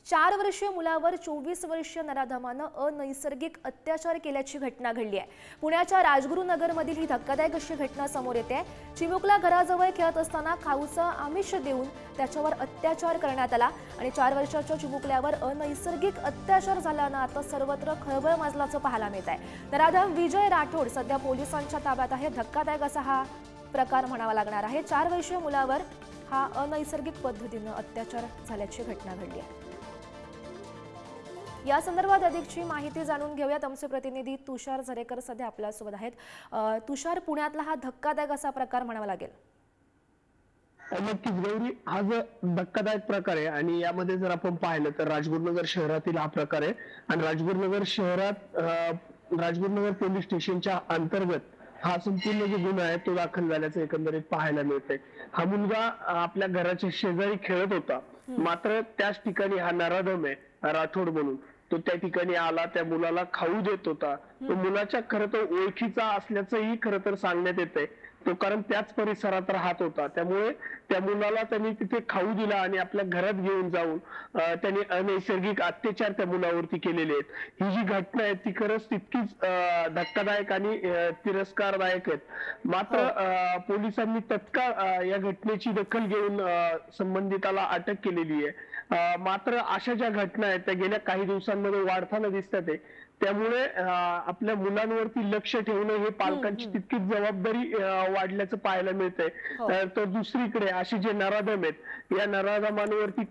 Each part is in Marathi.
4 वर्षीय मुलावर 24 वर्षीय नराधमानं अनैसर्गिक अत्याचार केल्याची घटना घडली आहे। पुण्याच्या राजगुरुनगरमधील ही धक्कादायक अशी घटना समोर येते। चिमुकला घराजवळ खेळत असताना खाऊचं आमिष देऊन त्याच्यावर अत्याचार करण्यात आला आणि 4 वर्षाच्या चिमुकल्यावर अनैसर्गिक अत्याचार झाल्यानं आता सर्वत्र खळबळ माजल्याचं पाहायला मिळत आहे। नराधम विजय राठोड सध्या पोलिसांच्या ताब्यात आहे। धक्कादायक असा हा प्रकार म्हणावा लागणार आहे। 4 वर्षीय मुलावर हा अनैसर्गिक पद्धतीने अत्याचार झाल्याची घटना घडली आहे। या संदर्भात अधिकची माहिती जाणून घेऊयात। आमचे प्रतिनिधी तुषार झरेकर सध्या आपल्या सोबत आहेत। तुषार, पुण्यातला हा धक्कादायक असा प्रकार म्हणावा लागेल। नक्कीच गौरी, आज धक्कादायक प्रकार आहे आणि यामध्ये जर आपण पाहिलं तर राजगुरुनगर शहरातील हा प्रकार आहे आणि राजगुरुनगर शहरात राजगुरुनगर पोलीस स्टेशनच्या अंतर्गत हा संपूर्ण जो गुन्हा आहे तो दाखल झाल्याचं एकंदरीत पाहायला मिळतंय। हा मुलगा आपल्या घराच्या शेजारी खेळत होता, मात्र त्याच ठिकाणी हा नराधम आहे राठोड म्हणून तो त्या ठिकाणी आला, त्या मुलाला खाऊ देत होता। तो मुलाच्या खरं तर ओळखीचा असल्याचंही खरं तर सांगण्यात येतंय, तो कारण त्याच परिसरात राहत होता, त्यामुळे त्या मुलाला त्यांनी तिथे खाऊ दिला आणि आपल्या घरात घेऊन जाऊन त्यांनी अनैसर्गिक अत्याचार त्या मुलावरती केलेले आहेत। ही जी घटना आहे ती खरंच तितकीच धक्कादायक आणि तिरस्कारदायक आहेत। मात्र पोलिसांनी तत्काळ या घटनेची दखल घेऊन संबंधिताला अटक केलेली आहे। मात्र अशा ज्या घटना आहेत त्या गेल्या काही दिवसांमध्ये वाढताना दिसतात, त्यामुळे आपल्या मुलांवरती लक्ष ठेवणं हे पालकांची तितकीच जबाबदारी वाढल्याचं पाहायला मिळतंय। तर दुसरीकडे असे जे नराधम आहेत या नराधमांवरती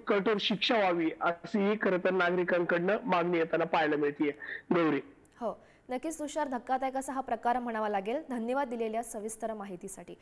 कठोर शिक्षा व्हावी अशी ही खरं तर नागरिकांकडनं मागणी येताना पाहायला मिळते गौरी। हो, नक्कीच तुषार, धक्कादायक असा हा प्रकार म्हणावा लागेल। धन्यवाद दिलेल्या सविस्तर माहितीसाठी।